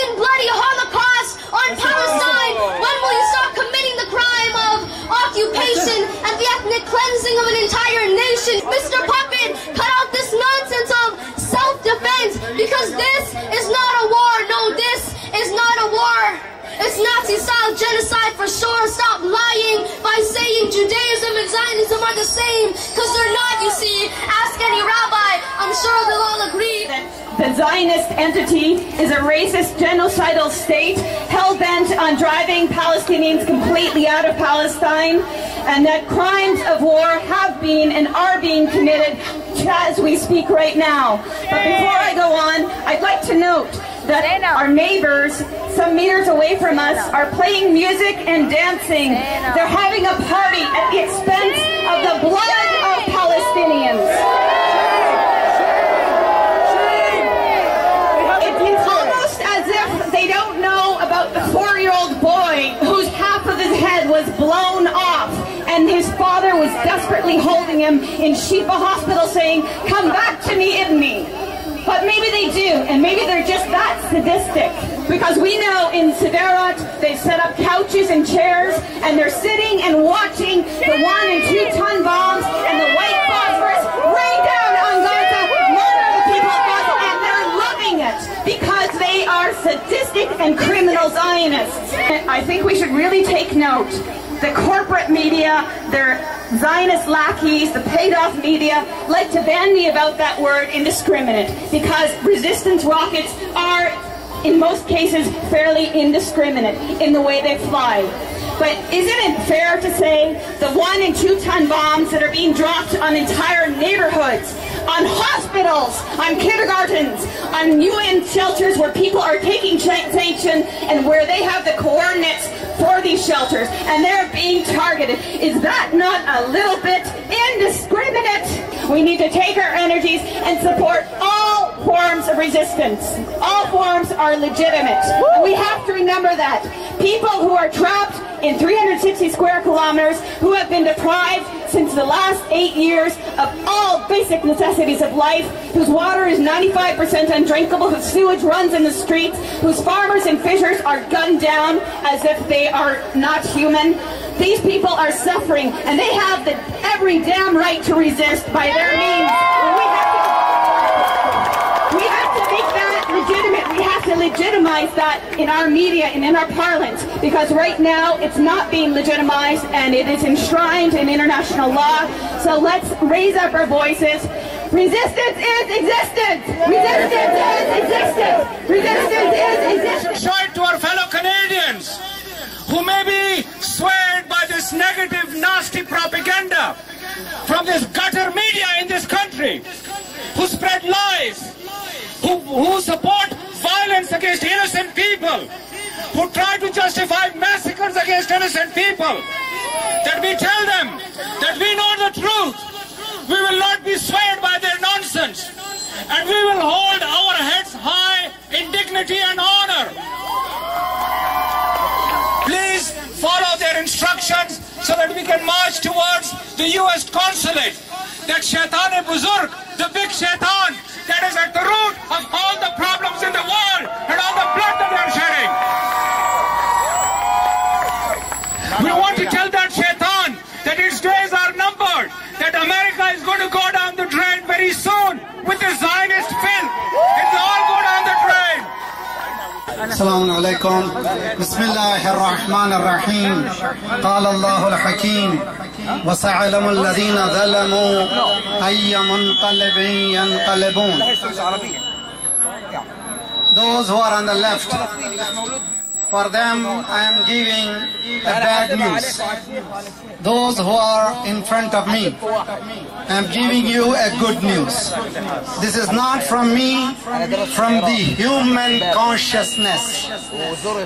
committing bloody Holocaust on Palestine? When will you stop committing the crime of occupation and the ethnic cleansing of an entire nation? Mr. Puppet, cut out this nonsense of self-defense, because this is not a war. No, this is not a war. It's Nazi-style genocide for sure. Stop lying by saying Judaism and Zionism are the same, because they're not, you see. Ask any rabbi. I'm sure they'll all agree. The Zionist entity is a racist, genocidal state hell-bent on driving Palestinians completely out of Palestine, and that crimes of war have been and are being committed as we speak right now. But before I go on, I'd like to note that our neighbors, some meters away from us, are playing music and dancing. They're having a party at the expense of the blood of Palestinians. It's almost as if they don't know about the 4-year-old boy whose half of his head was blown off, and his father was desperately holding him in Shifa Hospital saying, "Come back to me, Ibni." But maybe they do, and maybe they're just that sadistic. Because we know in Sderot, they've set up couches and chairs, and they're sitting and watching the 1- and 2-ton bombs and the white phosphorus rain down on Gaza, murder the people of Gaza, and they're loving it because they are sadistic and criminal Zionists. I think we should really take note. The corporate media, their Zionist lackeys, the paid-off media, like to ban me about that word indiscriminate, because resistance rockets are, in most cases, fairly indiscriminate in the way they fly. But isn't it fair to say the 1- and 2-ton bombs that are being dropped on entire neighborhoods, on hospitals, on kindergartens, on UN shelters where people are taking sanction and where they have the coordinates for these shelters and they're being targeted, is that not a little bit indiscriminate? We need to take our energies and support all forms of resistance. All forms are legitimate. And we have to remember that. People who are trapped in 360 square kilometers, who have been deprived since the last 8 years of all basic necessities of life, whose water is 95% undrinkable, whose sewage runs in the streets, whose farmers and fishers are gunned down as if they are not human. These people are suffering, and they have every damn right to resist by their means. We have to make that legitimate. We have to legitimize that in our media and in our parlance, because right now it's not being legitimized and it is enshrined in international law. So let's raise up our voices. Resistance is existence! Resistance is existence! Resistance is existence! Show it to our fellow Canadians who may be swayed by this negative, nasty propaganda from this gutter media in this country, who spread lies, who support violence against innocent people, who try to justify massacres against innocent people, that we tell them that we know the truth. We will not be swayed by their nonsense, and we will hold our heads high in dignity and honor. Please follow their instructions so that we can march towards the US consulate. That Shaitan-e-Buzurg, the big Shaitan, that is at the root of all the problems in the world and all the blood that they are shedding. We want to tell that Shaitan that its days are numbered, that America is going to go down the drain very soon with the Zionist filth. It will all go down the drain. السلام عليكم بسم الله الرحمن الرحيم قال الله الحكيم وسيعلم الذين ظلموا أي منقلب ينقلبون. Those who are on the left, for them I am giving a bad news. Those who are in front of me, I am giving you a good news. This is not from me, from the human consciousness.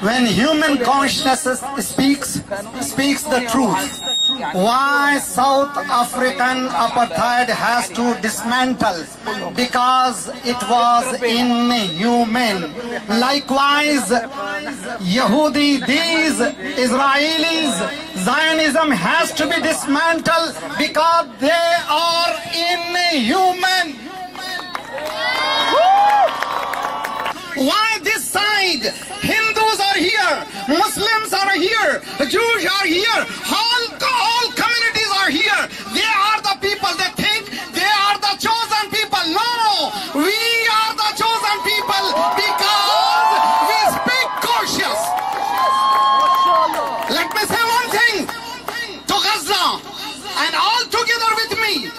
When human consciousness speaks the truth. Why South African apartheid has to dismantle? Because it was inhuman. Likewise, Yehudi, these Israelis, Zionism has to be dismantled because they are inhuman. Why this side here. Muslims are here. Jews are here. All communities are here. They are the people that think they are the chosen people. No, we are the chosen people because we speak cautious. Let me say one thing to Gaza and all together with me.